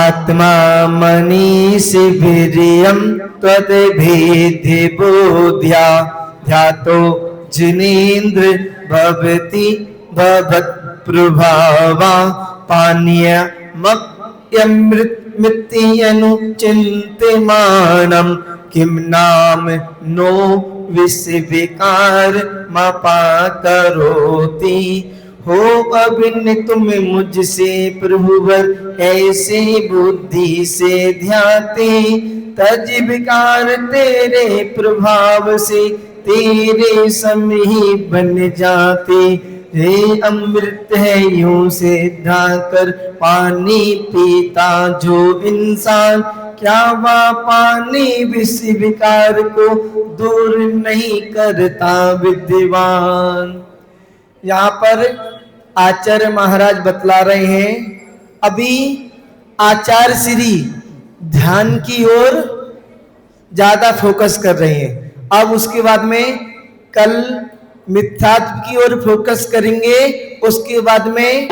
आत्मा मनीषि वीर्यं त्वद्भेदि बोध्या ध्यातो जिनेन्द्र भवति भवत्प्रभावा पानीयमप्यमृत्यनुचिन्त्यमानं किं नाम नो विषविकारमपाकरोति। हो अभिन्न तुम मुझसे प्रभुवर ऐसे बुद्धि से ध्याते, तज विकार तेरे प्रभाव से तेरे सम ही बन जाते। हे अमृत है यूं से ढाकर पानी पीता जो इंसान, क्या वह पानी विष विकार को दूर नहीं करता विद्वान। यहाँ पर आचार्य महाराज बतला रहे हैं, अभी आचार्य श्री ध्यान की ओर ज्यादा फोकस कर रहे हैं। अब उसके बाद में कल मिथ्यात्व की ओर फोकस करेंगे। उसके बाद में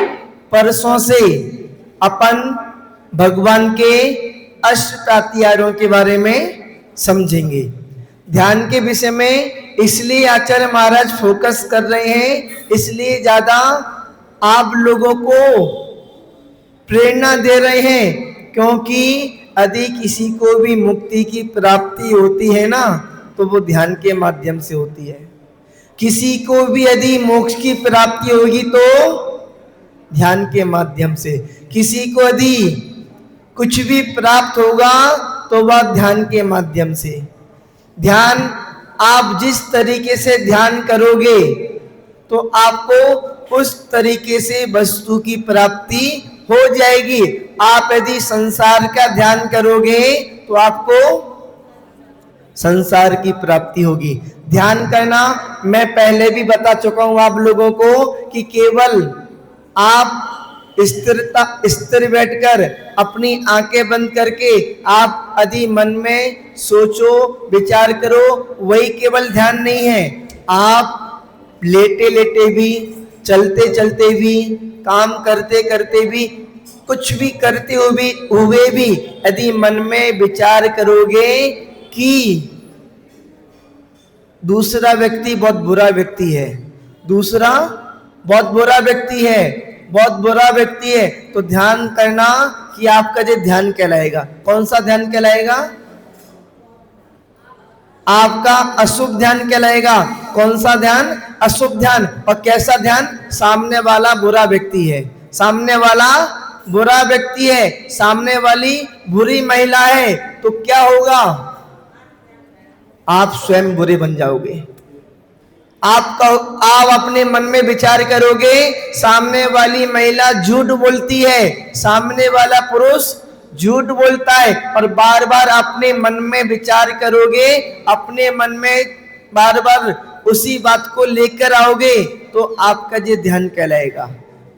परसों से अपन भगवान के अष्टाध्यायों के बारे में समझेंगे। ध्यान के विषय में इसलिए आचार्य महाराज फोकस कर रहे हैं, इसलिए ज्यादा आप लोगों को प्रेरणा दे रहे हैं, क्योंकि यदि किसी को भी मुक्ति की प्राप्ति होती है ना, तो वो ध्यान के माध्यम से होती है। किसी को भी यदि मोक्ष की प्राप्ति होगी तो ध्यान के माध्यम से, किसी को यदि कुछ भी प्राप्त होगा तो वह ध्यान के माध्यम से। ध्यान आप जिस तरीके से ध्यान करोगे तो आपको उस तरीके से वस्तु की प्राप्ति हो जाएगी। आप यदि संसार का ध्यान करोगे तो आपको संसार की प्राप्ति होगी। ध्यान करना मैं पहले भी बता चुका हूं आप लोगों को कि केवल आप स्थिर बैठकर अपनी आंखें बंद करके आप यदि मन में सोचो विचार करो, वही केवल ध्यान नहीं है। आप लेटे लेटे भी, चलते चलते भी, काम करते करते भी, कुछ भी करते हुए भी यदि मन में विचार करोगे कि दूसरा व्यक्ति बहुत बुरा व्यक्ति है, दूसरा बहुत बुरा व्यक्ति है, बहुत बुरा व्यक्ति है, तो ध्यान करना कि आपका जो ध्यान कहलाएगा, कौन सा ध्यान कहलाएगा? आपका अशुभ ध्यान कहलाएगा। कौन सा ध्यान? अशुभ ध्यान। और कैसा ध्यान? सामने वाला बुरा व्यक्ति है, सामने वाला बुरा व्यक्ति है, सामने वाली बुरी महिला है, तो क्या होगा? आप स्वयं बुरे बन जाओगे। आप अपने मन में विचार करोगे, सामने वाली महिला झूठ बोलती है, सामने वाला पुरुष झूठ बोलता है, और बार बार अपने मन में विचार करोगे, अपने मन में बार बार उसी बात को लेकर आओगे, तो आपका ये ध्यान कहलाएगा,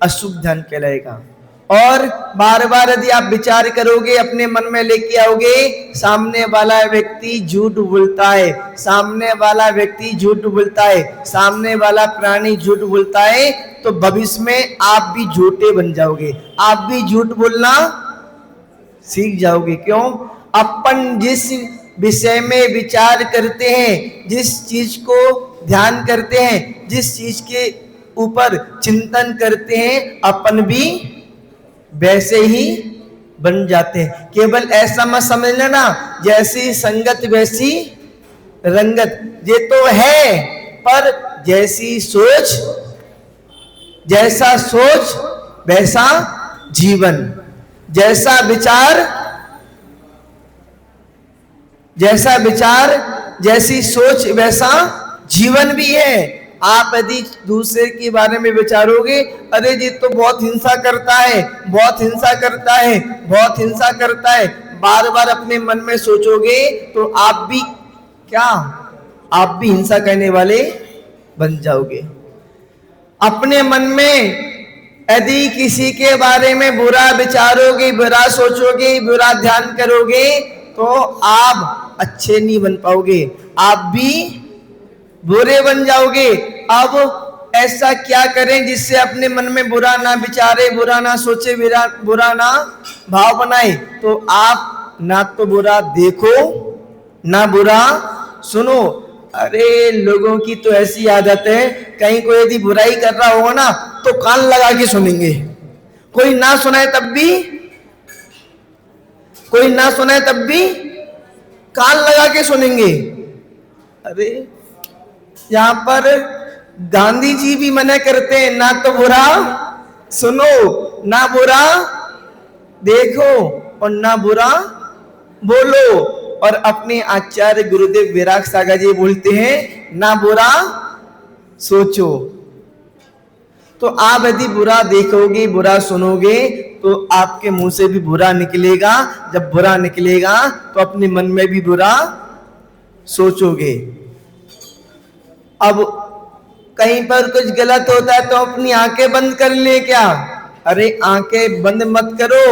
अशुभ ध्यान कहलाएगा। और बार बार यदि आप विचार करोगे, अपने मन में लेके आओगे, सामने वाला व्यक्ति झूठ बोलता है, सामने वाला व्यक्ति झूठ बोलता है, सामने वाला प्राणी झूठ बोलता है, तो भविष्य में आप भी झूठे बन जाओगे, आप भी झूठ बोलना सीख जाओगे। क्यों? अपन जिस विषय में विचार करते हैं, जिस चीज को ध्यान करते हैं, जिस चीज के ऊपर चिंतन करते हैं, अपन भी वैसे ही बन जाते हैं। केवल ऐसा मत समझ लेना जैसी संगत वैसी रंगत, ये तो है, पर जैसी सोच, जैसा सोच वैसा जीवन, जैसा विचार जैसी सोच वैसा जीवन भी है। आप यदि दूसरे के बारे में विचारोगे, अरे ये तो बहुत हिंसा करता है, बहुत हिंसा करता है, बहुत हिंसा करता है, बार बार अपने मन में सोचोगे, तो आप भी क्या, आप भी हिंसा करने वाले बन जाओगे। अपने मन में यदि किसी के बारे में बुरा विचारोगे, बुरा सोचोगे, बुरा ध्यान करोगे, तो आप अच्छे नहीं बन पाओगे, आप भी बुरे बन जाओगे। अब ऐसा क्या करें जिससे अपने मन में बुरा ना विचारे, बुरा ना सोचे, बुरा ना भाव बनाए। तो आप ना तो बुरा देखो ना बुरा सुनो। अरे लोगों की तो ऐसी आदत है, कहीं कोई यदि बुराई कर रहा होगा ना तो कान लगा के सुनेंगे, कोई ना सुनाए तब भी, कोई ना सुनाए तब भी कान लगा के सुनेंगे। अरे यहां पर गांधी जी भी मना करते हैं, ना तो बुरा सुनो, ना बुरा देखो और ना बुरा बोलो। और अपने आचार्य गुरुदेव विराग सागर जी बोलते हैं, ना बुरा सोचो। तो आप यदि बुरा देखोगे, बुरा सुनोगे तो आपके मुंह से भी बुरा निकलेगा। जब बुरा निकलेगा तो अपने मन में भी बुरा सोचोगे। अब कहीं पर कुछ गलत होता है तो अपनी आंखें बंद कर ले क्या? अरे आंखें बंद मत करो,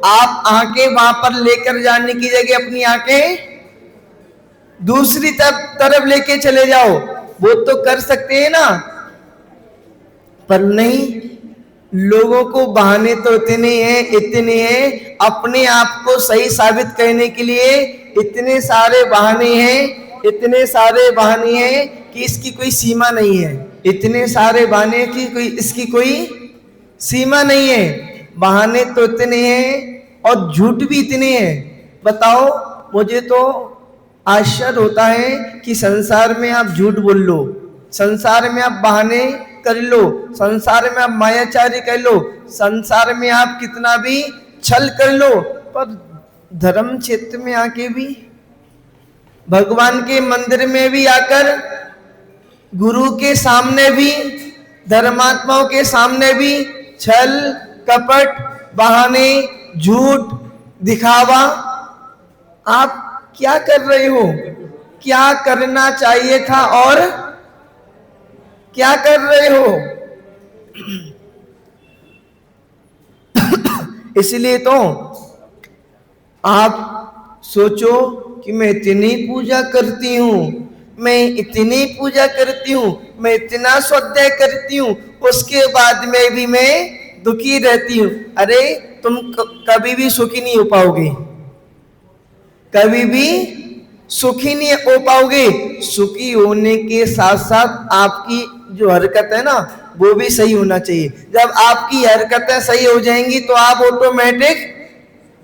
आप आंखें वहां पर लेकर जाने की जगह अपनी आंखें दूसरी तरफ लेके चले जाओ। वो तो कर सकते हैं ना, पर नहीं, लोगों को बहाने तो इतने हैं अपने आप को सही साबित करने के लिए, इतने सारे बहाने हैं कि इसकी कोई सीमा नहीं है। इतने सारे बहाने की इसकी कोई सीमा नहीं है। बहाने तो इतने हैं और झूठ भी इतने हैं। बताओ, मुझे तो आश्चर्य होता है कि संसार में आप झूठ बोल लो, संसार में आप बहाने कर लो, संसार में आप मायाचारी कर लो, संसार में आप कितना भी छल कर लो, पर धर्म क्षेत्र में आके भी, भगवान के मंदिर में भी आकर, गुरु के सामने भी, धर्मात्माओं के सामने भी छल कपट, बहाने, झूठ, दिखावा। आप क्या कर रहे हो? क्या करना चाहिए था और क्या कर रहे हो? इसलिए तो आप सोचो कि मैं इतनी पूजा करती हूं, मैं इतनी पूजा करती हूं, मैं इतना स्वाध्याय करती हूं, उसके बाद में भी मैं दुखी रहती हूं। अरे तुम कभी भी सुखी नहीं हो पाओगे, कभी भी सुखी नहीं हो पाओगे। सुखी होने के साथ साथ आपकी जो हरकत है ना वो भी सही होना चाहिए। जब आपकी हरकतें सही हो जाएंगी तो आप ऑटोमेटिक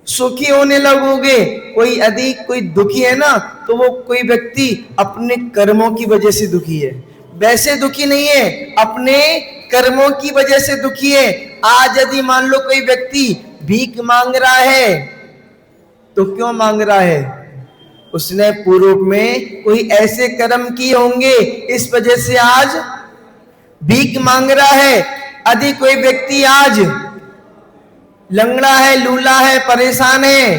सुखी होने लगोगे। कोई दुखी है ना तो वो कोई व्यक्ति अपने कर्मों की वजह से दुखी है, वैसे दुखी नहीं है, अपने कर्मों की वजह से दुखी है। आज यदि मान लो कोई व्यक्ति भीख मांग रहा है तो क्यों मांग रहा है? उसने पूर्व में कोई ऐसे कर्म किए होंगे, इस वजह से आज भीख मांग रहा है। यदि कोई व्यक्ति आज लंगड़ा है, लूला है, परेशान है,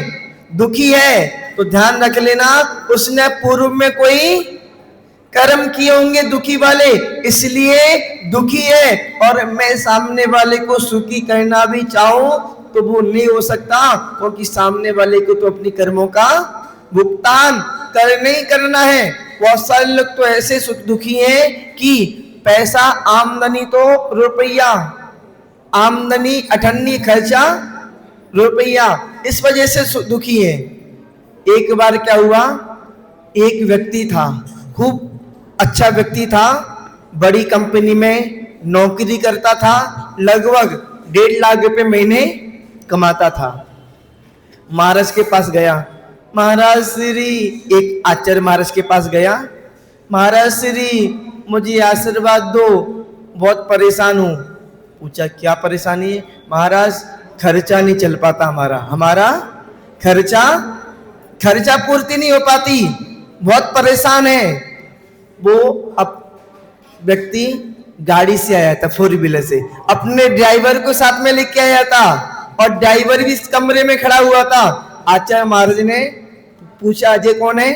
दुखी है, तो ध्यान रख लेना उसने पूर्व में कोई कर्म किए होंगे दुखी वाले, इसलिए दुखी है। और मैं सामने वाले को सुखी करना भी चाहूं तो वो नहीं हो सकता, क्योंकि सामने वाले को तो अपनी कर्मों का भुगतान करना ही करना है। बहुत सारे लोग तो ऐसे दुखी हैं कि पैसा आमदनी तो रुपया, आमदनी अठन्नी, खर्चा रुपया, इस वजह से दुखी है। एक बार क्या हुआ, एक व्यक्ति था, खूब अच्छा व्यक्ति था, बड़ी कंपनी में नौकरी करता था, लगभग 1.5 लाख रुपए महीने कमाता था। महाराज के पास गया, महाराज श्री, एक आचार्य महाराज के पास गया, महाराज श्री मुझे आशीर्वाद दो, बहुत परेशान हूं। पूछा क्या परेशानी है? महाराज खर्चा नहीं चल पाता, हमारा खर्चा पूर्ति नहीं हो पाती, बहुत परेशान है। वो अब व्यक्ति गाड़ी से आया था, 4 व्हीलर से, अपने ड्राइवर को साथ में लेके आया था और ड्राइवर भी इस कमरे में खड़ा हुआ था। आचार्य महाराज ने पूछा अजय कौन है?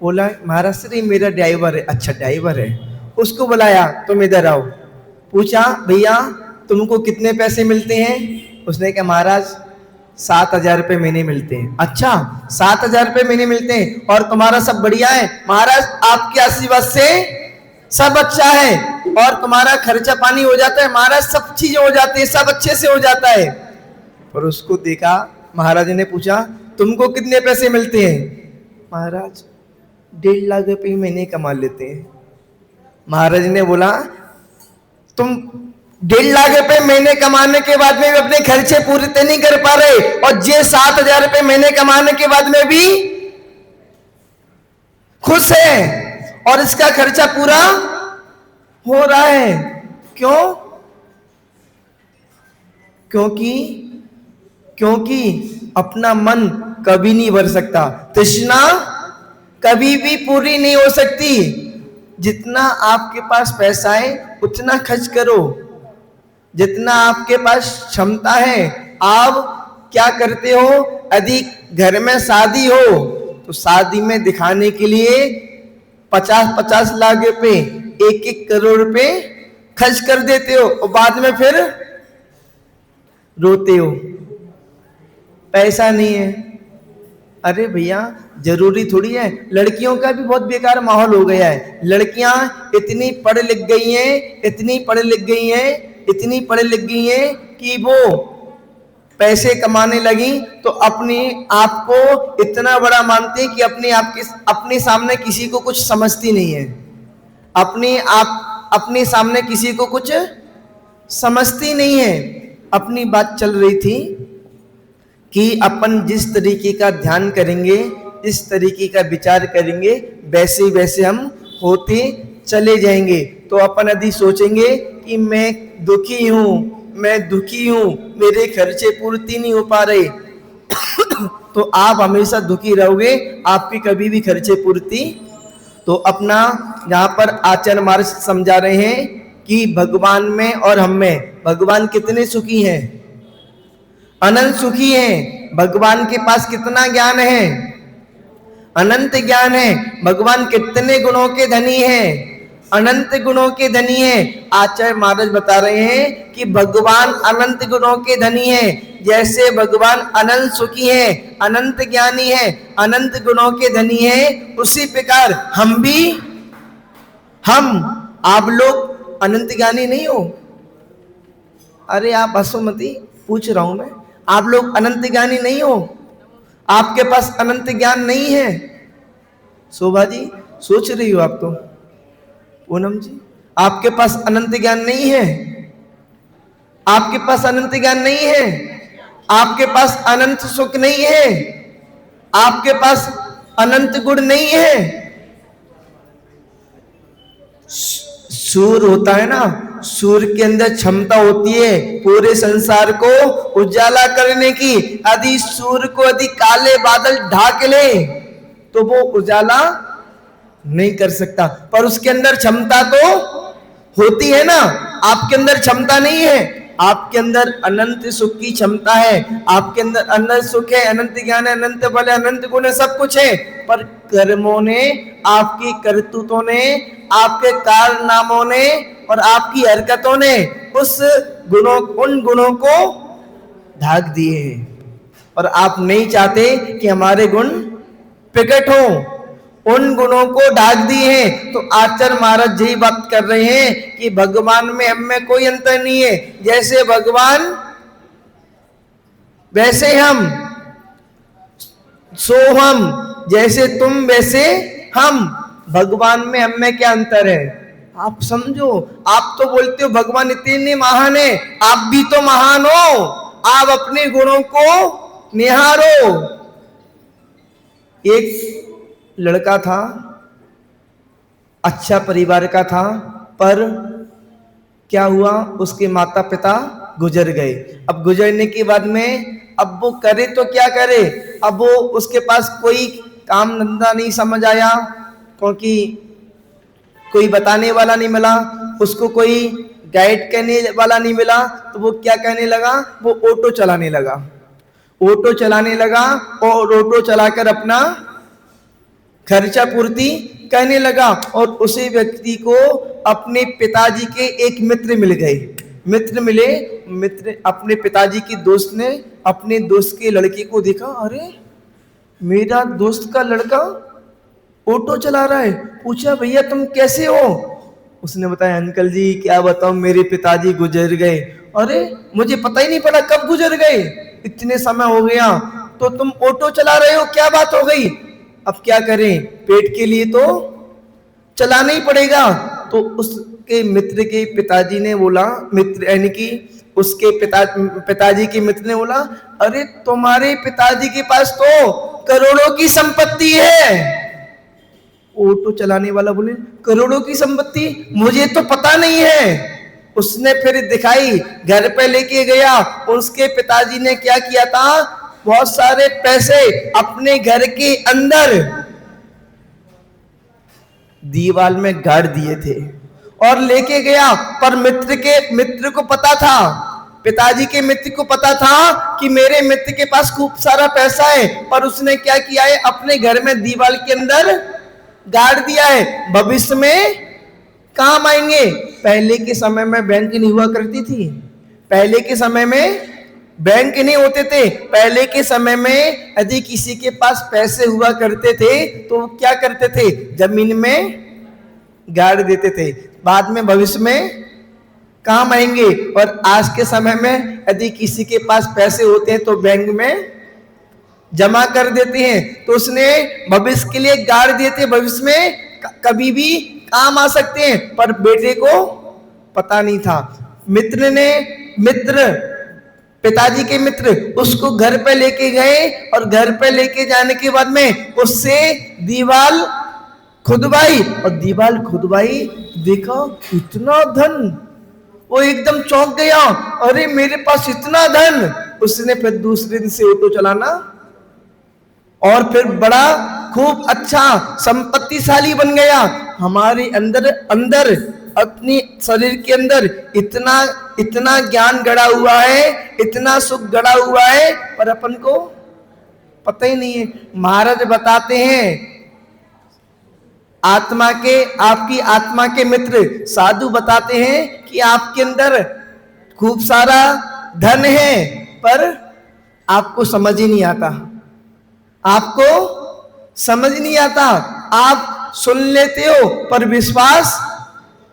बोला महाराज श्री मेरा ड्राइवर है। अच्छा ड्राइवर है, उसको बुलाया, तुम इधर आओ। पूछा भैया तुमको कितने पैसे मिलते हैं? उसने कहा महाराज 7,000 रुपए महीने मिलते हैं। अच्छा 7,000 रुपए महीने मिलते हैं और तुम्हारा सब बढ़िया है? महाराज आपके आशीर्वाद से सब अच्छा है और तुम्हारा खर्चा पानी हो जाता है महाराज, सब चीजें हो जाती है, सब अच्छे से हो जाता है। पर उसको देखा, महाराज ने पूछा तुमको कितने पैसे मिलते हैं? महाराज 1.5 लाख रुपए महीने कमा लेते हैं। महाराज ने बोला तुम 1.5 लाख रुपए महीने कमाने के बाद में भी अपने खर्चे पूरे तो नहीं कर पा रहे, और ये 7,000 रुपए महीने कमाने के बाद में भी खुश है और इसका खर्चा पूरा हो रहा है। क्यों? क्योंकि अपना मन कभी नहीं भर सकता, तृष्णा कभी भी पूरी नहीं हो सकती। जितना आपके पास पैसा है उतना खर्च करो, जितना आपके पास क्षमता है। आप क्या करते हो, यदि घर में शादी हो तो शादी में दिखाने के लिए 50-50 लाख रुपए, 1-1 करोड़ रुपए खर्च कर देते हो और बाद में फिर रोते हो पैसा नहीं है। अरे भैया जरूरी थोड़ी है, लड़कियों का भी बहुत बेकार माहौल हो गया है। लड़कियां इतनी पढ़ लिख गई हैं, इतनी पढ़ लिख गई हैं कि वो पैसे कमाने लगी तो अपने आप को इतना बड़ा मानती है कि अपने सामने किसी को कुछ समझती नहीं है, अपने सामने किसी को कुछ समझती नहीं है। अपनी बात चल रही थी कि अपन जिस तरीके का ध्यान करेंगे, इस तरीके का विचार करेंगे, वैसे वैसे हम होते चले जाएंगे। तो अपन यदि सोचेंगे कि मैं दुखी हूं, मेरे खर्चे पूर्ति नहीं हो पा रहे तो आप हमेशा दुखी रहोगे, आपकी कभी भी खर्चे पूर्ति। तो अपना यहाँ पर आचार्य महाराज समझा रहे हैं कि भगवान में और हम में, भगवान कितने सुखी हैं, अनंत सुखी हैं। भगवान के पास कितना ज्ञान है, अनंत ज्ञान है। भगवान कितने गुणों के धनी हैं, अनंत गुणों के धनी हैं। आचार्य महाराज बता रहे हैं कि भगवान अनंत गुणों के धनी हैं। जैसे भगवान अनंत सुखी हैं, अनंत ज्ञानी हैं, अनंत गुणों के धनी हैं, उसी प्रकार आप लोग अनंत ज्ञानी नहीं हो। अरे आप हंसो मती, पूछ रहा हूं मैं, आप लोग अनंत ज्ञानी नहीं हो, आपके पास अनंत ज्ञान नहीं है। शोभा जी सोच रही हो आप तो, पूनम जी आपके पास अनंत ज्ञान नहीं है, आपके पास अनंत ज्ञान नहीं है, आपके पास अनंत सुख नहीं है, आपके पास अनंत गुण नहीं है। सूर्य होता है ना, सूर्य के अंदर क्षमता होती है पूरे संसार को उजाला करने की। यदि सूर्य को यदि काले बादल ढाक ले तो वो उजाला नहीं कर सकता, पर उसके अंदर क्षमता तो होती है ना। आपके अंदर क्षमता नहीं है, आपके अंदर अनंत सुख की क्षमता है, आपके अंदर अनंत सुख है, अनंत ज्ञान है, अनंत बल है, अनंत गुण है, सब कुछ है। पर कर्मों ने, आपकी करतूतों ने, आपके कारनामों ने और आपकी हरकतों ने उन गुणों को ढाक दिए हैं। और आप नहीं चाहते कि हमारे गुण प्रकट हो, उन गुणों को ढाक दिए हैं। तो आचार्य महाराज यही बात कर रहे हैं कि भगवान में हम में कोई अंतर नहीं है। जैसे भगवान वैसे हम, सो हम, जैसे तुम वैसे हम। भगवान में हम में क्या अंतर है आप समझो। आप तो बोलते हो भगवान इतने महान है, आप भी तो महान हो, आप अपने गुणों को निहारो। एक लड़का था, अच्छा परिवार का था, पर क्या हुआ, उसके माता पिता गुजर गए। अब गुजरने के बाद में अब वो करे तो क्या करे, अब वो उसके पास कोई काम धंधा नहीं समझ आया, क्योंकि कोई बताने वाला नहीं मिला, उसको कोई गाइड करने वाला नहीं मिला। तो वो क्या कहने लगा, वो ऑटो चलाने लगा और ऑटो चलाकर अपना खर्चा पूर्ति करने लगा। और उसी व्यक्ति को अपने पिताजी के एक मित्र मिल गए, मित्र अपने पिताजी की दोस्त ने अपने दोस्त के लड़के को देखा, अरे मेरा दोस्त का लड़का ऑटो चला रहा है। पूछा भैया तुम कैसे हो, उसने बताया अंकल जी क्या बताऊं, मेरे पिताजी गुजर गए। अरे मुझे पता ही नहीं पड़ा कब गुजर गए, इतने समय हो गया। तो तुम ऑटो चला रहे हो, क्या बात हो गई? अब क्या करें, पेट के लिए तो चलाना ही पड़ेगा। तो उसके मित्र के पिताजी ने बोला, मित्र यानी कि उसके पिताजी के मित्र ने बोला, अरे तुम्हारे पिताजी के पास तो करोड़ों की संपत्ति है। ऑटो चलाने वाला बोले, करोड़ों की संपत्ति, मुझे तो पता नहीं है। उसने फिर दिखाई, घर पे लेके गया। उसके पिताजी ने क्या किया था, बहुत सारे पैसे अपने घर के अंदर दीवार में गाड़ दिए थे और लेके गया। पर मित्र को पता था, पिताजी के मित्र को पता था कि मेरे मित्र के पास खूब सारा पैसा है, पर उसने क्या किया है, अपने घर में दीवार के अंदर गाड़ दिया है, भविष्य में काम आएंगे। पहले के समय में बैंक नहीं हुआ करती थी, पहले के समय में बैंक नहीं होते थे। पहले के समय में यदि किसी के पास पैसे हुआ करते थे तो क्या करते थे, जमीन में गाड़ देते थे, बाद में भविष्य में काम आएंगे। और आज के समय में यदि किसी के पास पैसे होते हैं तो बैंक में जमा कर देते हैं, तो उसने भविष्य के लिए गाड़ दिए थे, भविष्य में कभी भी काम आ सकते हैं। पर बेटे को पता नहीं था। पिताजी के मित्र उसको घर पे लेके गए और घर पे लेके जाने के बाद में उससे दीवार खुदवाई, और दीवार खुदवाई, देखा इतना धन, वो एकदम चौंक गया, अरे मेरे पास इतना धन। उसने फिर दूसरे दिन से ऑटो चलाना और फिर बड़ा खूब अच्छा संपत्तिशाली बन गया। हमारे अंदर अपनी शरीर के अंदर इतना ज्ञान गड़ा हुआ है, इतना सुख गड़ा हुआ है, पर अपन को पता ही नहीं है। महाराज बताते हैं, आपकी आत्मा के मित्र साधु बताते हैं कि आपके अंदर खूब सारा धन है, पर आपको समझ ही नहीं आता, आपको समझ नहीं आता। आप सुन लेते हो पर विश्वास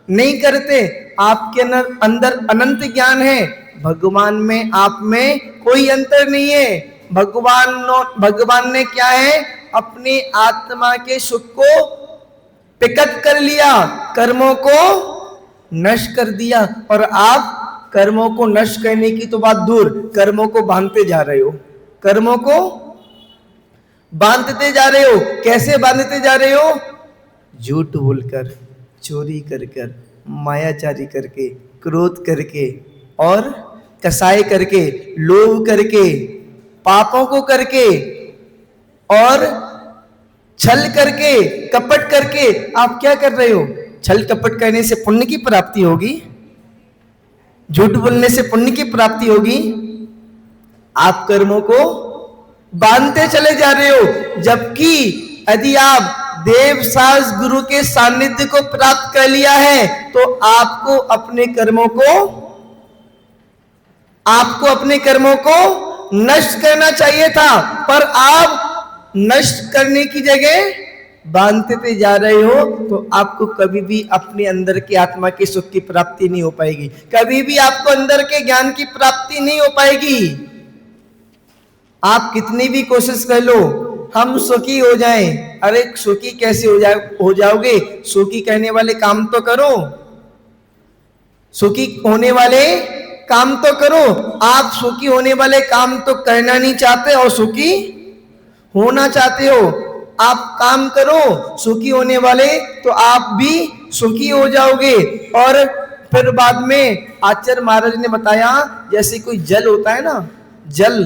नहीं करते। आपके अंदर अनंत ज्ञान है, भगवान में आप में कोई अंतर नहीं है। भगवान ने क्या है, अपनी आत्मा के सुख को पिकअप कर लिया, कर्मों को नष्ट कर दिया। और आप कर्मों को नष्ट करने की तो बात दूर, कर्मों को बांधते जा रहे हो, कर्मों को बांधते जा रहे हो। कैसे बांधते जा रहे हो? झूठ बोलकर, चोरी कर कर, मायाचारी करके, क्रोध करके और कसाई करके, लोभ करके, पापों को करके और छल करके, कपट करके। आप क्या कर रहे हो? छल कपट करने से पुण्य की प्राप्ति होगी, झूठ बोलने से पुण्य की प्राप्ति होगी। आप कर्मों को बांधते चले जा रहे हो, जबकि यदि आप देव सास गुरु के सानिध्य को प्राप्त कर लिया है तो आपको अपने कर्मों को नष्ट करना चाहिए था, पर आप नष्ट करने की जगह बांधते जा रहे हो। तो आपको कभी भी अपने अंदर के आत्मा के सुख की प्राप्ति नहीं हो पाएगी, कभी भी आपको अंदर के ज्ञान की प्राप्ति नहीं हो पाएगी। आप कितनी भी कोशिश कर लो, हम सुखी हो जाएं। अरे सुखी कैसे हो जाओगे? सुखी कहने वाले काम तो करो, सुखी होने वाले काम तो करो। आप सुखी होने वाले काम तो करना नहीं चाहते और सुखी होना चाहते हो। आप काम करो सुखी होने वाले, तो आप भी सुखी हो जाओगे। और फिर बाद में आचार्य महाराज ने बताया, जैसे कोई जल होता है ना, जल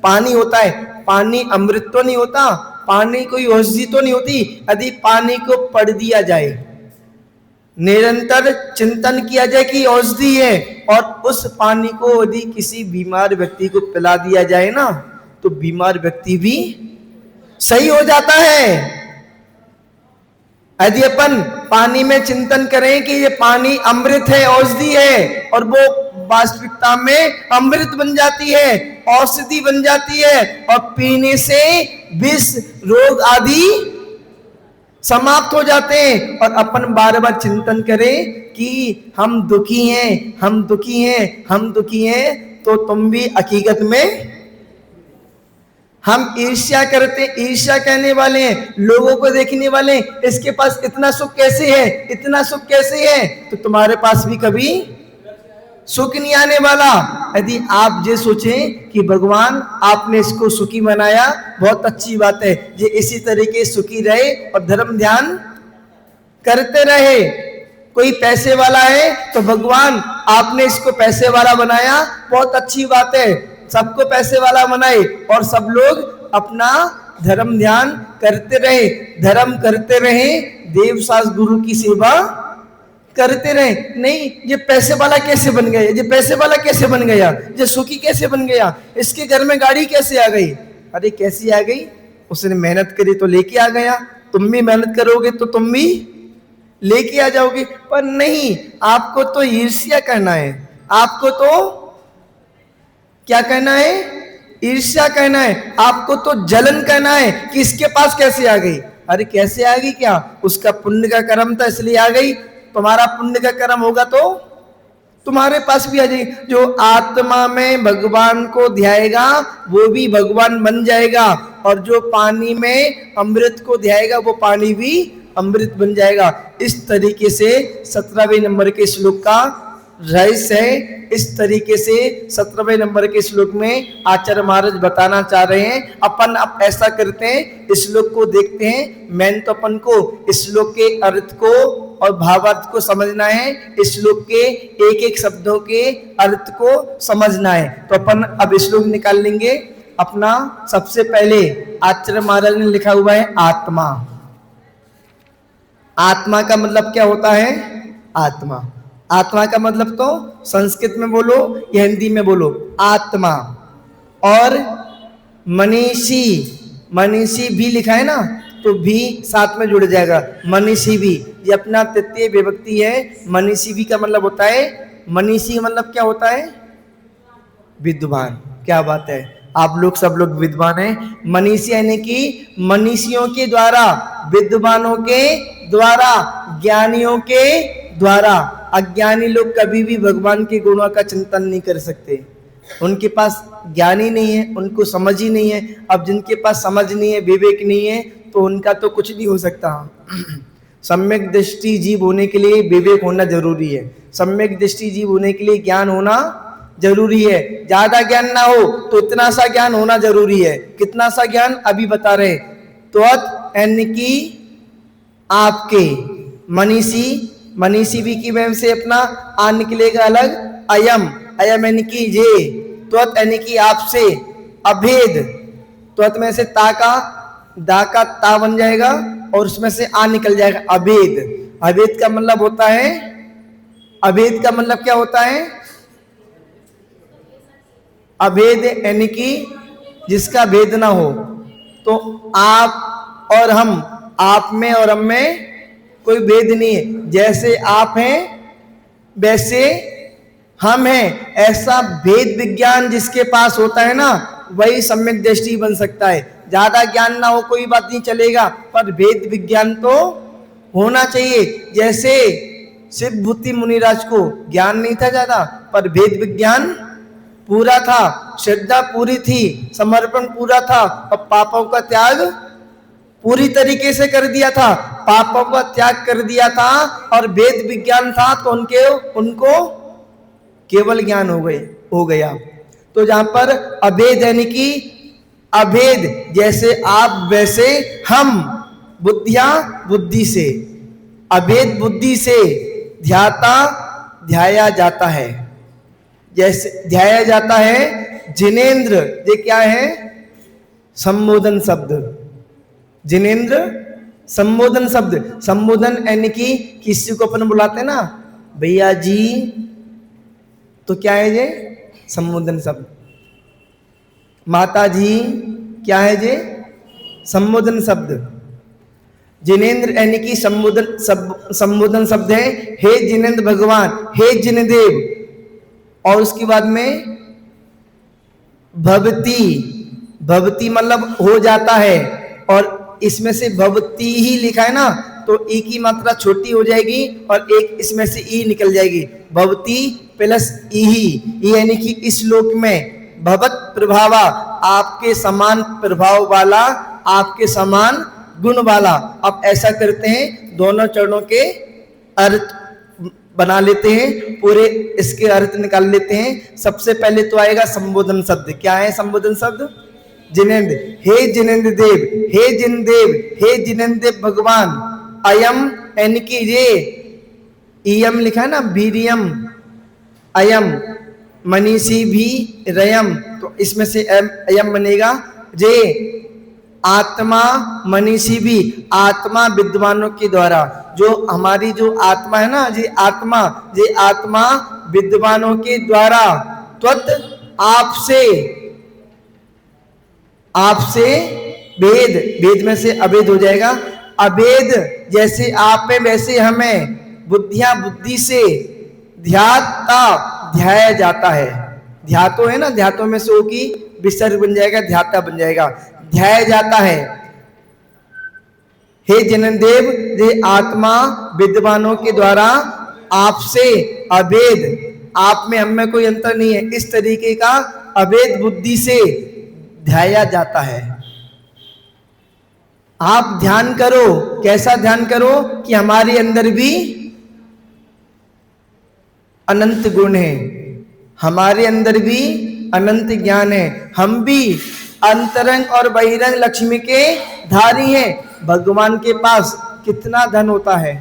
पानी होता है, पानी अमृत तो नहीं होता, पानी कोई औषधि तो नहीं होती। यदि पानी को पढ़ दिया जाए, निरंतर चिंतन किया जाए कि औषधि है, और उस पानी को यदि किसी बीमार व्यक्ति को पिला दिया जाए ना, तो बीमार व्यक्ति भी सही हो जाता है। यदि अपन पानी में चिंतन करें कि ये पानी अमृत है, औषधि है, और वो वास्तविकता में अमृत बन जाती है, औषधि बन जाती है, और पीने से विष रोग आदि समाप्त हो जाते हैं। और अपन बार बार चिंतन करें कि हम दुखी हैं, हम दुखी हैं, हम दुखी हैं, तो तुम भी हकीकत में हम ईर्ष्या करते, ईर्ष्या कहने वाले हैं, लोगों को देखने वाले हैं, इसके पास इतना सुख कैसे है, इतना सुख कैसे है, तो तुम्हारे पास भी कभी सुख नहीं आने वाला। यदि आप ये सोचें कि भगवान आपने इसको सुखी बनाया, बहुत अच्छी बात है, ये इसी तरीके सुखी रहे और धर्म ध्यान करते रहे। कोई पैसे वाला है तो भगवान आपने इसको पैसे वाला बनाया, बहुत अच्छी बात है, सबको पैसे वाला बनाए और सब लोग अपना धर्म ध्यान करते रहे, धर्म करते रहे, देव शास्त्र गुरु की सेवा करते रहे। नहीं, ये पैसे वाला कैसे बन गया, ये पैसे वाला कैसे बन गया, ये सुखी कैसे बन गया, इसके घर में गाड़ी कैसे आ गई? अरे कैसी आ गई? उसने मेहनत करी तो लेके आ गया। तुम भी मेहनत करोगे तो तुम भी लेके आ जाओगे। पर नहीं, आपको तो ईर्ष्या करना है, आपको तो क्या कहना है? ईर्ष्या कहना है, आपको तो जलन कहना है कि इसके पास कैसे आ गई। अरे कैसे आ गई? क्या उसका पुण्य का कर्म था इसलिए आ गई? तुम्हारा पुण्य का कर्म होगा तो तुम्हारे पास भी आ जाएगी। जो आत्मा में भगवान को ध्याएगा वो भी भगवान बन जाएगा, और जो पानी में अमृत को ध्याएगा वो पानी भी अमृत बन जाएगा। इस तरीके से 17वें नंबर के श्लोक का रहस्य है। इस तरीके से 17वें नंबर के श्लोक में आचार्य महाराज बताना चाह रहे हैं। अपन अब ऐसा करते हैं, इस श्लोक को देखते हैं। मैंने तो अपन को इस श्लोक के अर्थ को और भावार्थ को समझना है, इस श्लोक के एक एक शब्दों के अर्थ को समझना है। तो अपन अब श्लोक निकाल लेंगे। अपना सबसे पहले आचार्य महाराज ने लिखा हुआ है आत्मा। आत्मा का मतलब क्या होता है? आत्मा, आत्मा का मतलब तो संस्कृत में बोलो या हिंदी में बोलो, आत्मा। और मनीषी, मनीषी भी लिखा है ना, तो भी साथ में जुड़ जाएगा, मनीषी भी, ये अपना तृतीय विभक्ति है। मनीषी भी का मतलब होता है, मनीषी मतलब क्या होता है? विद्वान। क्या बात है, आप लोग सब लोग विद्वान हैं। मनीषी यानी कि मनीषियों के द्वारा, विद्वानों के द्वारा, ज्ञानियों के द्वारा। अज्ञानी लोग कभी भी भगवान के गुणों का चिंतन नहीं कर सकते, उनके पास ज्ञान ही नहीं है, उनको समझ ही नहीं है। अब जिनके पास समझ नहीं है, विवेक नहीं है, तो उनका तो कुछ नहीं हो सकता। सम्यक दृष्टि जीव होने के लिए विवेक होना जरूरी है, सम्यक दृष्टि जीव होने के लिए ज्ञान होना जरूरी है। ज्यादा ज्ञान ना हो तो इतना सा ज्ञान होना जरूरी है। कितना सा ज्ञान? अभी बता रहे। त्वत् यानी कि आपके, मनीषी, मनीषी भी की वजह से अपना आ निकलेगा अलग, अयम, अयम यानी कि ये, त्वत् यानी कि आपसे, अभेद, त्वत् में से ता का, दा का ता बन जाएगा और उसमें से आ निकल जाएगा, अभेद। अभेद का मतलब होता है, अभेद का मतलब क्या होता है? अभेद यानी कि जिसका भेद ना हो। तो आप और हम, आप में और हम में कोई भेद नहीं है। जैसे आप हैं वैसे हम हैं। ऐसा भेद विज्ञान जिसके पास होता है ना, वही सम्यक दृष्टि बन सकता है। ज्यादा ज्ञान ना हो कोई बात नहीं, चलेगा, पर भेद विज्ञान तो होना चाहिए। जैसे शिव भूति मुनिराज को ज्ञान नहीं था ज्यादा, पर भेद विज्ञान पूरा था, श्रद्धा पूरी थी, समर्पण पूरा था, और पापों का त्याग पूरी तरीके से कर दिया था। पापों का त्याग कर दिया था और वेद विज्ञान था, तो उनको केवल ज्ञान हो गया। तो जहां पर अभेद यानी कि अभेद, जैसे आप वैसे हम, बुद्धिया बुद्धि से, अभेद बुद्धि से ध्याता ध्याया जाता है। जैसे ध्याया जाता है जिनेंद्र, ये क्या है? संबोधन शब्द। जिनेंद्र संबोधन शब्द। संबोधन यानी कि किसी को अपन बुलाते हैं ना, भैया जी, तो क्या है ये? संबोधन शब्द। माता जी, क्या है ये? संबोधन शब्द। जिनेंद्र यानी कि संबोधन शब्द है। हे जिनेंद्र भगवान, हे जिनदेव। और उसके बाद में भवती, भवती मतलब हो जाता है, और इसमें से भवती ही लिखा है ना, तो ई की मात्रा छोटी हो जाएगी और एक इसमें से ई निकल जाएगी, भवती प्लस ई ही, यानी कि इस श्लोक में भवत प्रभावा, आपके समान प्रभाव वाला, आपके समान गुण वाला। अब ऐसा करते हैं, दोनों चरणों के अर्थ बना लेते हैं, पूरे इसके अर्थ निकाल लेते हैं। सबसे पहले तो आएगा संबोधन शब्द। क्या है संबोधन शब्द? जिनेन्द्र, हे जिनेन्द्र देव, हे जिनेन्द्र देव, हे जिनेन्द्र देव भगवान। अयम यानी कि ये, इयम लिखा है ना, वीरियम, अयम मनीषी भी रयम, तो इसमें से अयम बनेगा। जे आत्मा मनीषी भी, आत्मा विद्वानों के द्वारा, जो हमारी जो आत्मा है ना, ये आत्मा विद्वानों के द्वारा, त्वत आपसे वेद, वेद में से अवेद हो जाएगा, अवेद जैसे आप है वैसे हमें बुद्धि से ध्याता, ध्याया जाता है। ध्यातो है ना, ध्यातो में से हो की विसर्ग बन जाएगा, ध्याता बन जाएगा, ध्याया जाता है। हे जननदेव, ये आत्मा विद्वानों के द्वारा आपसे अभेद, आप में हम में कोई अंतर नहीं है, इस तरीके का अभेद बुद्धि से ध्याया जाता है। आप ध्यान करो, कैसा ध्यान करो कि हमारे अंदर भी अनंत गुण है, हमारे अंदर भी अनंत ज्ञान है, हम भी अंतरंग और बहिरंग लक्ष्मी के धारी हैं। भगवान के पास कितना धन होता है,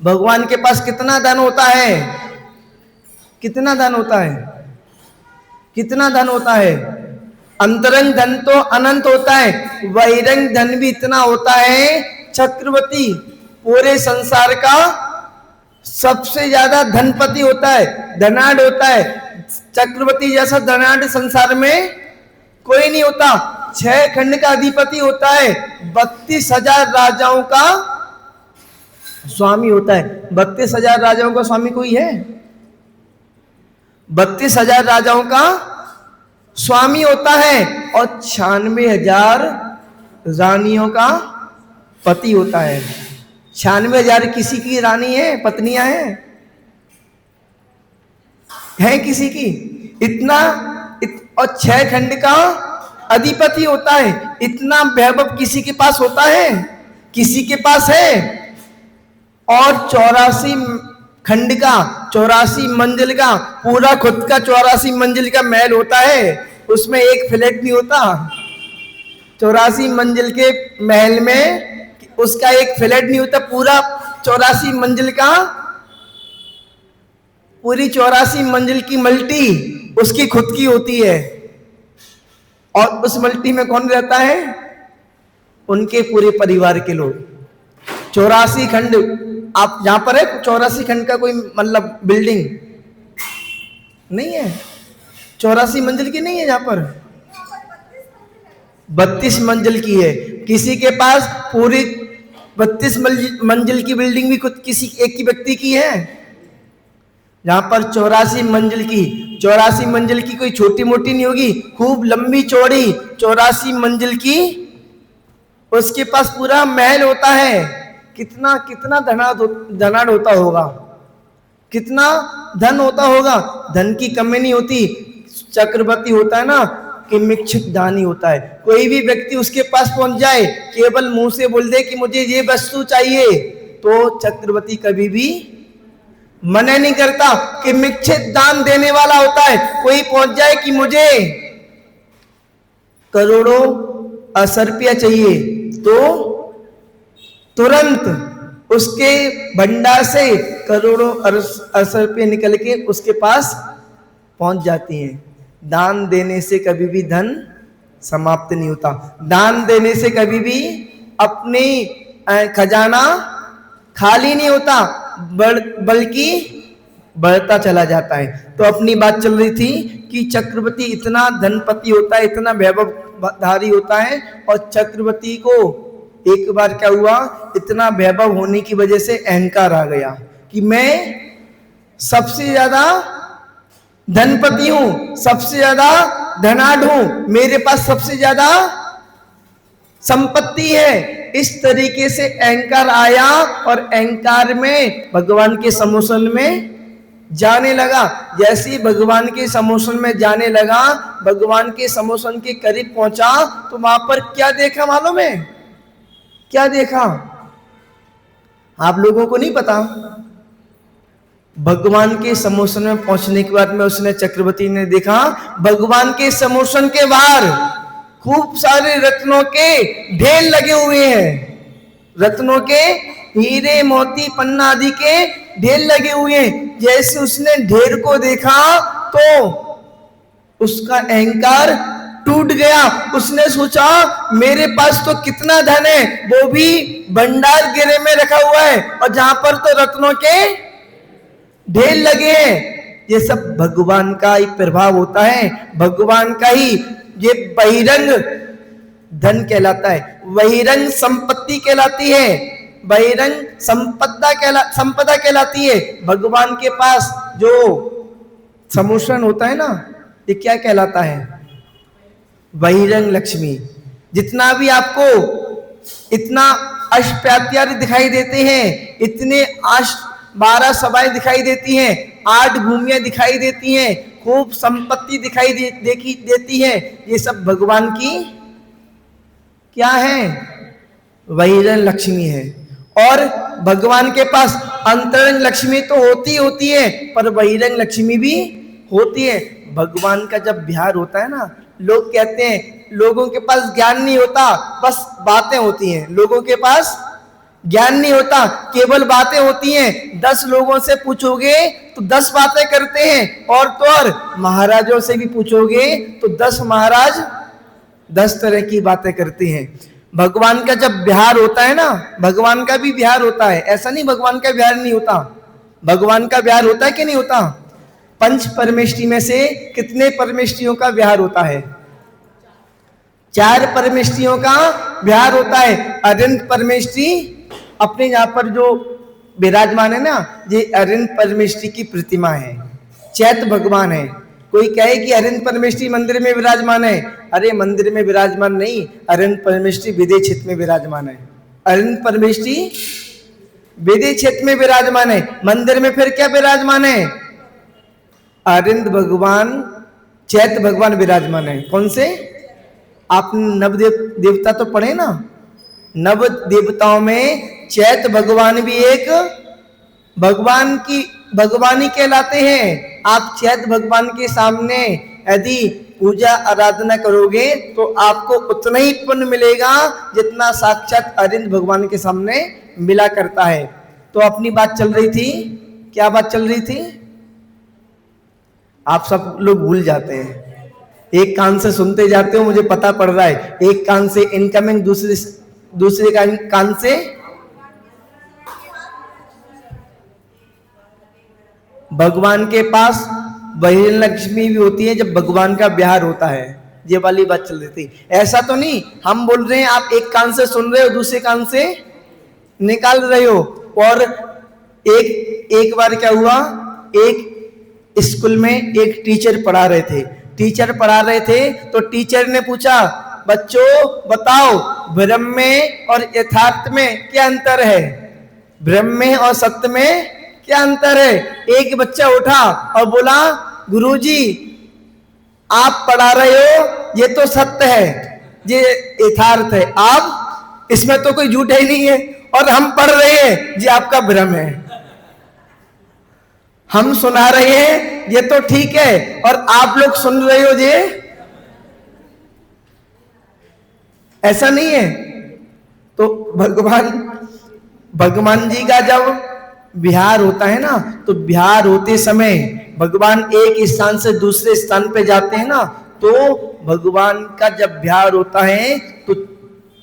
भगवान के पास कितना धन होता है, कितना धन होता है, कितना धन होता है। अंतरंग धन तो अनंत होता है, बहिरंग धन भी इतना होता है। चक्रवर्ती पूरे संसार का सबसे ज्यादा धनपति होता है, धनाढ़ होता है। चक्रवर्ती जैसा धनाढ़ संसार में कोई नहीं होता। 6 खंड का अधिपति होता है, 32,000 राजाओं का स्वामी होता है। 32,000 राजाओं का स्वामी कोई है? 32,000 राजाओं का स्वामी होता है और 96,000 रानियों का पति होता है। 96,000 किसी की रानी है, पत्नियां हैं किसी की? इतना और 6 खंड का अधिपति होता है। इतना वैभव किसी के पास होता है? किसी के पास है? और 84 खंड का, 84 मंजिल का, पूरा खुद का 84 मंजिल का महल होता है, उसमें एक फ्लैट नहीं होता। 84 मंजिल के महल में उसका एक फ्लैट नहीं होता, पूरा 84 मंजिल का, पूरी 84 मंजिल की मल्टी उसकी खुद की होती है। और उस मल्टी में कौन रहता है? उनके पूरे परिवार के लोग। 84 खंड, आप जहां पर है 84 खंड का कोई मतलब बिल्डिंग नहीं है, 84 मंजिल की नहीं है, जहां पर 32 मंजिल की है। किसी के पास पूरी 32 मंजिल की बिल्डिंग भी खुद किसी एक की व्यक्ति की है। जहां पर 84 मंजिल की, 84 मंजिल की कोई छोटी मोटी नहीं होगी, खूब लंबी चौड़ी 84 मंजिल की उसके पास पूरा महल होता है। कितना कितना धनाढ़ होता होगा, कितना धन होता होगा। धन की कमी नहीं होती। चक्रवर्ती होता है ना कि मिक्षिक दानी होता है। कोई भी व्यक्ति उसके पास पहुंच जाए, केवल मुंह से बोल दे कि मुझे ये वस्तु चाहिए, तो चक्रवर्ती कभी भी मना नहीं करता कि मिक्षित दान देने वाला होता है। कोई पहुंच जाए कि मुझे करोड़ों असरपिया चाहिए, तो तुरंत उसके भंडार से करोड़ों असरपिया निकल के उसके पास पहुंच जाती हैं। दान देने से कभी भी धन समाप्त नहीं होता। दान देने से कभी भी अपनी खजाना खाली नहीं होता, बल्कि बढ़ता चला जाता है। तो अपनी बात चल रही थी कि चक्रवर्ती इतना धनपति होता है, इतना वैभवधारी होता है। और चक्रवर्ती को एक बार क्या हुआ, इतना वैभव होने की वजह से अहंकार आ गया कि मैं सबसे ज्यादा धनपति हूं, सबसे ज्यादा धनाढ़ हूं, मेरे पास सबसे ज्यादा संपत्ति है। इस तरीके से अहंकार आया और अहंकार में भगवान के समोसन में जाने लगा। जैसे ही भगवान के समोसन में जाने लगा, भगवान के समोसन के करीब पहुंचा तो वहां पर क्या देखा मालूम है? क्या देखा? आप लोगों को नहीं पता। भगवान के समोसन में पहुंचने के बाद में उसने, चक्रवर्ती ने देखा भगवान के समोसन के बाहर खूब सारे रत्नों के ढेर लगे हुए हैं। रत्नों के, हीरे मोती पन्ना आदि के ढेर लगे हुए हैं। जैसे उसने ढेर को देखा तो उसका अहंकार टूट गया। उसने सोचा मेरे पास तो कितना धन है, वो भी भंडार गिरे में रखा हुआ है, और जहां पर तो रत्नों के ढेर लगे हैं। ये सब भगवान का ही प्रभाव होता है, भगवान का ही ये बहिरंग धन कहलाता है, बहिरंग संपत्ति कहलाती है, बहिरंग संपदा कहलाती है। भगवान के पास जो समोसन होता है ना, ये क्या कहलाता है? बहिरंग लक्ष्मी। जितना भी आपको इतना अष्टप्रात्यार दिखाई देते हैं, इतने 12 सभाएं दिखाई देती हैं, 8 भूमियां दिखाई देती हैं, खूब संपत्ति दिखाई देती है, ये सब भगवान की क्या है? बहिरंग लक्ष्मी है। और भगवान के पास अंतरंग लक्ष्मी तो होती है, पर बहिरंग लक्ष्मी भी होती है। भगवान का जब बिहार होता है ना, लोग कहते हैं लोगों के पास ज्ञान नहीं होता, बस बातें होती हैं। लोगों के पास ज्ञान नहीं होता, केवल बातें होती हैं। 10 लोगों से पूछोगे तो 10 बातें करते हैं, और तो और महाराजों से भी पूछोगे तो 10 महाराज 10 तरह की बातें करते हैं। भगवान का जब बिहार होता है ना, भगवान का भी बिहार होता है, ऐसा नहीं भगवान का बिहार नहीं होता। भगवान का बिहार होता है कि नहीं होता? पंच परमेष्ठी में से कितने परमेष्ठियों का विहार होता है? 4 परमेष्ठियों का विहार होता है। अरिंद परमेष्ठी अपने यहाँ पर जो विराजमान है ना, ये अरिंद परमेष्ठी की प्रतिमा है, चैत भगवान है। कोई कहे कि अरिंद परमेष्ठी मंदिर में विराजमान है, अरे मंदिर में विराजमान नहीं, अरिंद परमेष्ठी विदेह क्षेत्र में विराजमान है। अरिंद परमेष्ठी विदेह क्षेत्र में विराजमान है, मंदिर में फिर क्या विराजमान है? अरिंद भगवान, चैत भगवान विराजमान है। कौन से? आपने नव देवता तो पढ़े ना, नव देवताओं में चैत भगवान भी एक भगवानी कहलाते हैं। आप चैत भगवान के सामने यदि पूजा आराधना करोगे तो आपको उतना ही पुण्य मिलेगा जितना साक्षात अरिंद भगवान के सामने मिला करता है। तो अपनी बात चल रही थी, क्या बात चल रही थी? आप सब लोग भूल जाते हैं, एक कान से सुनते जाते हो, मुझे पता पड़ रहा है। एक कान से इनकमिंग, दूसरे कान से भगवान के पास बहिरंग लक्ष्मी भी होती है जब भगवान का बिहार होता है। ये वाली बात चल रही थी। ऐसा तो नहीं हम बोल रहे हैं आप एक कान से सुन रहे हो, दूसरे कान से निकाल रहे हो। और एक बार क्या हुआ, एक स्कूल में एक टीचर पढ़ा रहे थे तो टीचर ने पूछा, बच्चों बताओ ब्रह्म में और यथार्थ में क्या अंतर है? ब्रह्म में और सत्य में क्या अंतर है? एक बच्चा उठा और बोला, गुरुजी आप पढ़ा रहे हो ये तो सत्य है, ये यथार्थ है, आप इसमें तो कोई झूठ ही नहीं है, और हम पढ़ रहे हैं ये आपका भ्रम है। हम सुना रहे हैं ये तो ठीक है, और आप लोग सुन रहे हो ये ऐसा नहीं है। तो भगवान जी का जब विहार होता है ना, तो विहार होते समय भगवान एक स्थान से दूसरे स्थान पे जाते हैं ना, तो भगवान का जब विहार होता है तो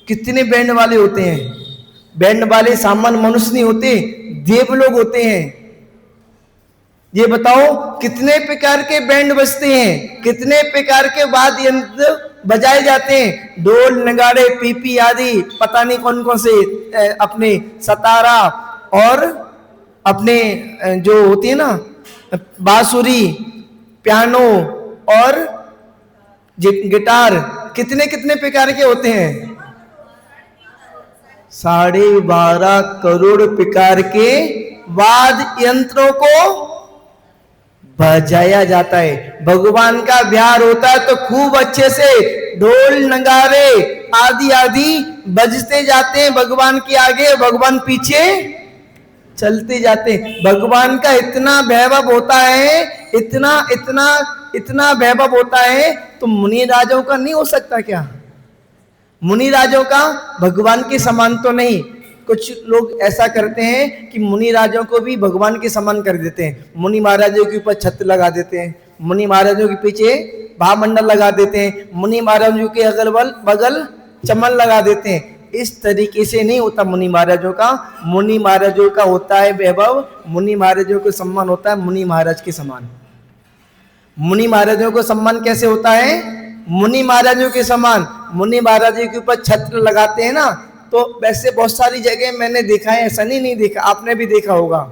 कितने बैंड वाले होते हैं? बैंड वाले सामान्य मनुष्य नहीं होते, देव लोग होते हैं। ये बताओ कितने प्रकार के बैंड बजते हैं, कितने प्रकार के वाद्य यंत्र बजाए जाते हैं, ढोल नगाड़े पीपी आदि, पता नहीं कौन कौन से, अपने सतारा और अपने जो होती है ना बांसुरी, पियानो और गिटार, कितने कितने प्रकार के होते हैं। 12.5 करोड़ प्रकार के वाद्य यंत्रों को बजाया जाता है। भगवान का बिहार होता है तो खूब अच्छे से ढोल नगारे आदि आदि बजते जाते हैं भगवान के आगे, भगवान पीछे चलते जाते हैं। भगवान का इतना वैभव होता है, इतना इतना इतना वैभव होता है, तो मुनि राजाओं का नहीं हो सकता क्या? मुनि राजाओं का भगवान के समान तो नहीं। कुछ लोग ऐसा करते हैं कि मुनि राजाओं को भी भगवान के समान कर देते हैं। मुनि महाराजों के ऊपर छत्र लगा देते हैं, मुनि महाराजों के पीछे भामंडल लगा देते हैं, मुनि महाराजों के अगल बगल चमन लगा देते हैं। इस तरीके से नहीं होता मुनि महाराजों का। मुनि महाराजों का होता है वैभव, मुनि महाराजों को सम्मान होता है मुनि महाराज के समान। मुनि महाराजों को सम्मान कैसे होता है? मुनि महाराजों के समान। मुनि महाराजों के ऊपर छत्र लगाते हैं ना, तो वैसे बहुत सारी जगह मैंने देखा है, ऐसा नहीं देखा, आपने भी देखा होगा।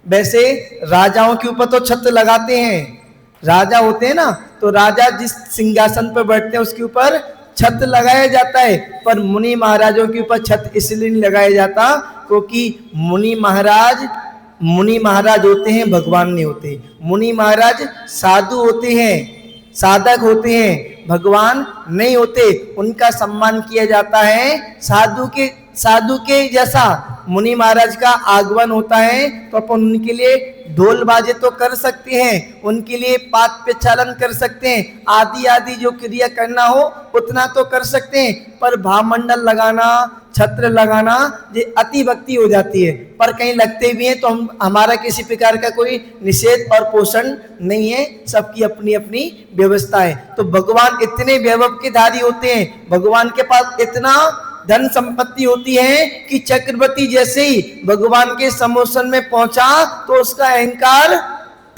वैसे राजाओं के ऊपर तो छत्र लगाते हैं, राजा होते हैं ना, तो राजा जिस सिंहासन पर बैठते हैं उसके ऊपर छत्र लगाया जाता है। पर मुनि महाराजों के ऊपर छत्र इसलिए नहीं लगाया जाता क्योंकि मुनि महाराज होते हैं, भगवान नहीं होते। मुनि महाराज साधु होते हैं, साधक होते हैं, भगवान नहीं होते। उनका सम्मान किया जाता है साधु के जैसा। मुनि महाराज का आगमन होता है तो अपन उनके लिए ढोल बाजे तो कर सकते हैं, उनके लिए पाद प्रचालन कर सकते हैं, आदि आदि जो क्रिया करना हो उतना तो कर सकते हैं। पर भामंडल लगाना, छत्र लगाना, ये अति भक्ति हो जाती है। पर कहीं लगते भी हैं तो हमारा किसी प्रकार का कोई निषेध और पोषण नहीं है, सबकी अपनी अपनी व्यवस्था है। तो भगवान इतने वैभव के धारी होते हैं, भगवान के पास इतना धन संपत्ति होती है कि चक्रवर्ती जैसे ही भगवान के समोसन में पहुंचा तो उसका अहंकार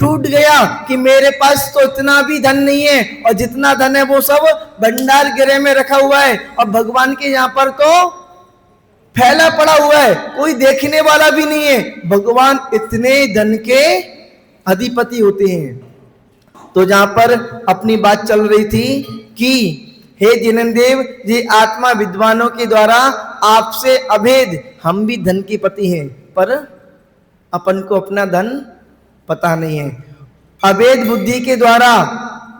टूट गया कि मेरे पास तो इतना भी धन नहीं है, और जितना धन है वो सब भंडार गृह में रखा हुआ है, और भगवान के यहाँ पर तो फैला पड़ा हुआ है, कोई देखने वाला भी नहीं है। भगवान इतने धन के अधिपति होते हैं। तो जहां पर अपनी बात चल रही थी कि हे जिनेंद्र जी, आत्मा विद्वानों के द्वारा आपसे अभेद, हम भी धन के पति हैं, पर अपन को अपना धन पता नहीं है। अभेद बुद्धि के द्वारा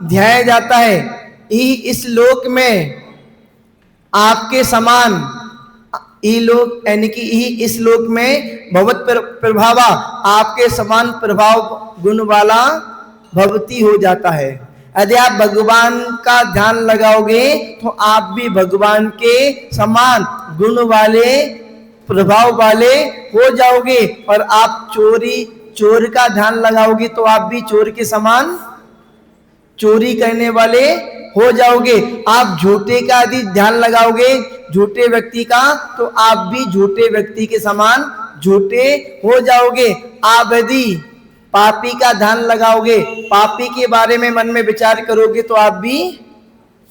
ध्याया जाता है। इस लोक में आपके समान लोक, यानी कि इस लोक में भगवत प्रभावा, आपके समान प्रभाव गुण वाला भवती हो जाता है। यदि आप भगवान का ध्यान लगाओगे तो आप भी भगवान के समान गुण वाले, प्रभाव वाले हो जाओगे। और आप चोर का ध्यान लगाओगे तो आप भी चोर के समान चोरी करने वाले हो जाओगे। आप झूठे का यदि ध्यान लगाओगे, झूठे व्यक्ति का, तो आप भी झूठे व्यक्ति के समान झूठे हो जाओगे। आप यदि पापी का ध्यान लगाओगे, पापी के बारे में मन में विचार करोगे तो आप भी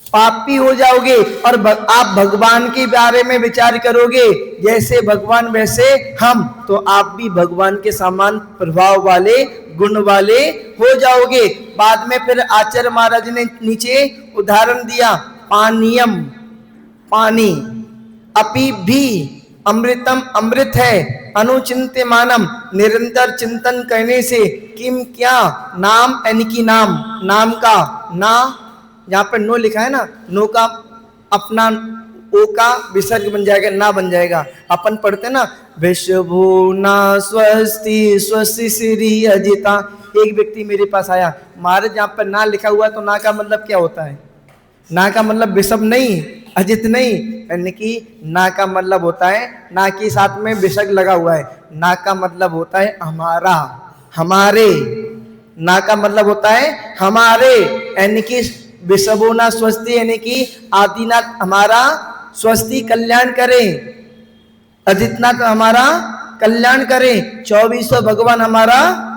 पापी हो जाओगे। और आप भगवान के बारे में विचार करोगे, जैसे भगवान वैसे हम, तो आप भी भगवान के समान प्रभाव वाले, गुण वाले हो जाओगे। बाद में फिर आचार्य महाराज ने नीचे उदाहरण दिया, पानीयम, पानी, अपि भी अमृतम, अमृत है, अनुचिंत्य मानम, निरंतर चिंतन करने से, किम क्या, नाम, यानी कि नाम का ना, यहाँ पर नो लिखा है ना, नो का अपना ओ का विसर्ग बन जाएगा, ना बन जाएगा। अपन पढ़ते ना, विश्वभू ना स्वस्ति स्वस्ति श्री अजिता। एक व्यक्ति मेरे पास आया, महाराज यहाँ पर ना लिखा हुआ, तो ना का मतलब क्या होता है? ना का मतलब विषभ नहीं, अजित नहीं, यानी कि ना का मतलब होता है, ना के साथ में विसर्ग लगा हुआ है। ना का मतलब होता है हमारा, हमारे। ना का मतलब होता है हमारे, यानी कि विषभो ना स्वस्ति, यानी कि आदिनाथ हमारा स्वस्ति कल्याण करे, अजितनाथ हमारा कल्याण करे, 24 भगवान हमारा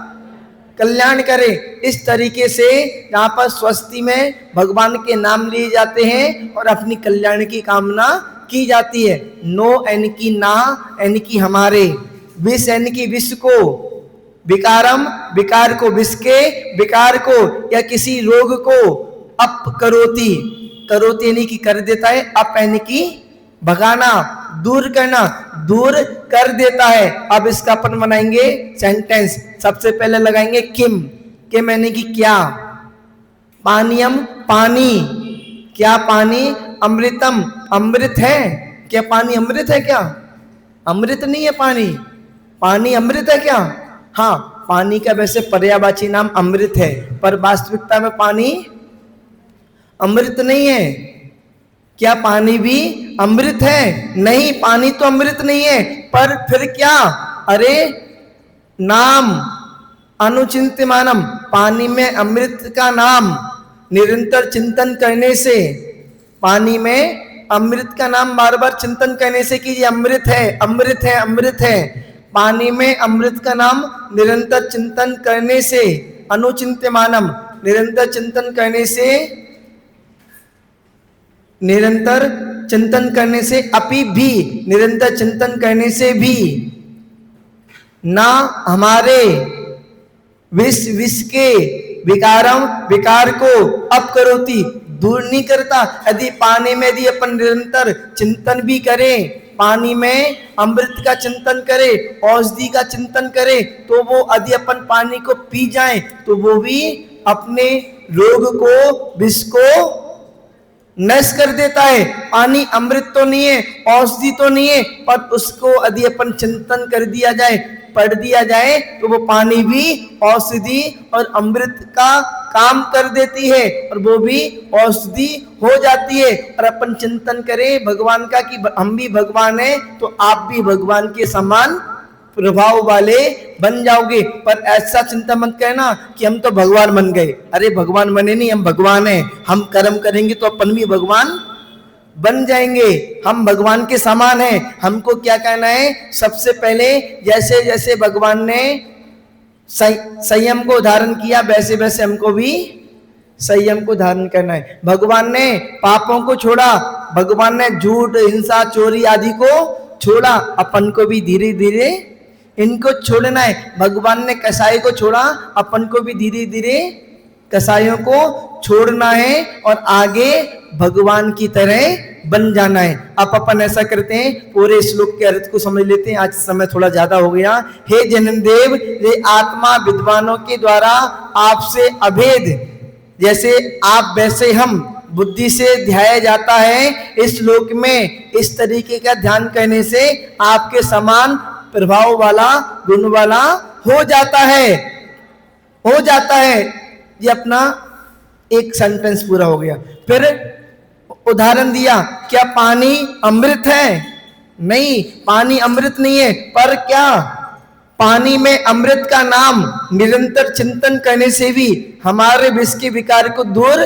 कल्याण करे। इस तरीके से यहाँ पर स्वस्ति में भगवान के नाम लिए जाते हैं और अपनी कल्याण की कामना की जाती है। नो यानी कि ना, यानी कि हमारे। विष यानी कि विष को, विकारम, विकार को, विष के विकार को या किसी रोग को, अप करोति, करोति यानी कि कर देता है, अप यानी कि भगाना, दूर करना, दूर कर देता है। अब इसका अपन बनाएंगे सेंटेंस। सबसे पहले लगाएंगे किम। किम यानी कि क्या। पानीयम पानी, क्या पानी। अमृतम अमृत है, क्या पानी अमृत है क्या। अमृत नहीं है पानी। पानी अमृत है क्या। हाँ, पानी का वैसे पर्यायवाची नाम अमृत है, पर वास्तविकता में पानी अमृत नहीं है। क्या पानी भी अमृत है। नहीं, पानी तो अमृत नहीं है, पर फिर क्या। अरे नाम अनुचिंत्यमानम, पानी में अमृत का नाम निरंतर चिंतन करने से, पानी में अमृत का नाम बार बार चिंतन करने से कि ये अमृत है, अमृत है, अमृत है। पानी में अमृत का नाम निरंतर चिंतन करने से, अनुचिंत्यमानम निरंतर चिंतन करने से, निरंतर चिंतन करने से, अपि भी निरंतर चिंतन करने से भी, ना हमारे विष के विकारम विकार को अपकरोति दूर नहीं करता। यदि पानी में यदि अपन निरंतर चिंतन भी करें, पानी में अमृत का चिंतन करें, औषधि का चिंतन करें, तो वो यदि अपन पानी को पी जाएं तो वो भी अपने रोग को, विष को नष्ट कर देता है। पानी अमृत तो नहीं है, औषधि तो नहीं है, पर उसको यदि अपन चिंतन कर दिया जाए, पढ़ दिया जाए, तो वो पानी भी औषधि और अमृत का काम कर देती है, और वो भी औषधि हो जाती है। और अपन चिंतन करें भगवान का कि हम भी भगवान हैं, तो आप भी भगवान के समान प्रभाव वाले बन जाओगे। पर ऐसा चिंता मत करना कि हम तो भगवान बन गए। अरे भगवान बने नहीं, हम भगवान हैं। हम कर्म करेंगे तो अपन भी भगवान बन जाएंगे। हम भगवान के समान हैं। हमको क्या कहना है, सबसे पहले जैसे जैसे भगवान ने संयम को धारण किया, वैसे वैसे हमको भी संयम को धारण करना है। भगवान ने पापों को छोड़ा, भगवान ने झूठ, हिंसा, चोरी आदि को छोड़ा, अपन को भी धीरे धीरे इनको छोड़ना है। भगवान ने कसाई को छोड़ा, अपन को भी धीरे धीरे कसाइयों को छोड़ना है और आगे भगवान की तरह बन जाना है। अब अपन ऐसा करते हैं, पूरे श्लोक के अर्थ को समझ लेते हैं। आज समय थोड़ा ज्यादा हो गया। हे जन्मदेव, ये आत्मा विद्वानों के द्वारा आपसे अभेद, जैसे आप वैसे हम बुद्धि से ध्याया जाता है। इस श्लोक में इस तरीके का ध्यान करने से आपके समान प्रभाव वाला, गुण वाला हो जाता है, हो जाता है। ये अपना एक सेंटेंस पूरा हो गया। फिर उदाहरण दिया, क्या पानी अमृत है। नहीं, पानी अमृत नहीं है, पर क्या पानी में अमृत का नाम निरंतर चिंतन करने से भी हमारे विष के विकार को दूर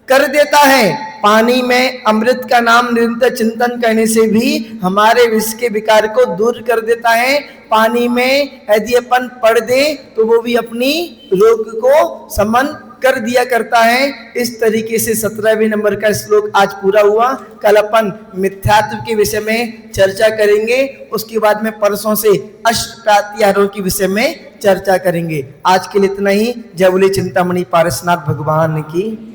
कर देता है। पानी में अमृत का नाम निरंतर चिंतन करने से भी हमारे विष के विकार को दूर कर देता है। पानी में यदि अपन पढ़ दे तो वो भी अपनी रोग को समन कर दिया करता है। इस तरीके से 17वें नंबर का श्लोक आज पूरा हुआ। कल अपन मिथ्यात्व के विषय में चर्चा करेंगे, उसके बाद में परसों से अष्टप्रत्याहारों के विषय में चर्चा करेंगे। आज के लिए इतना ही। जय बोले चिंतामणि पारसनाथ भगवान की।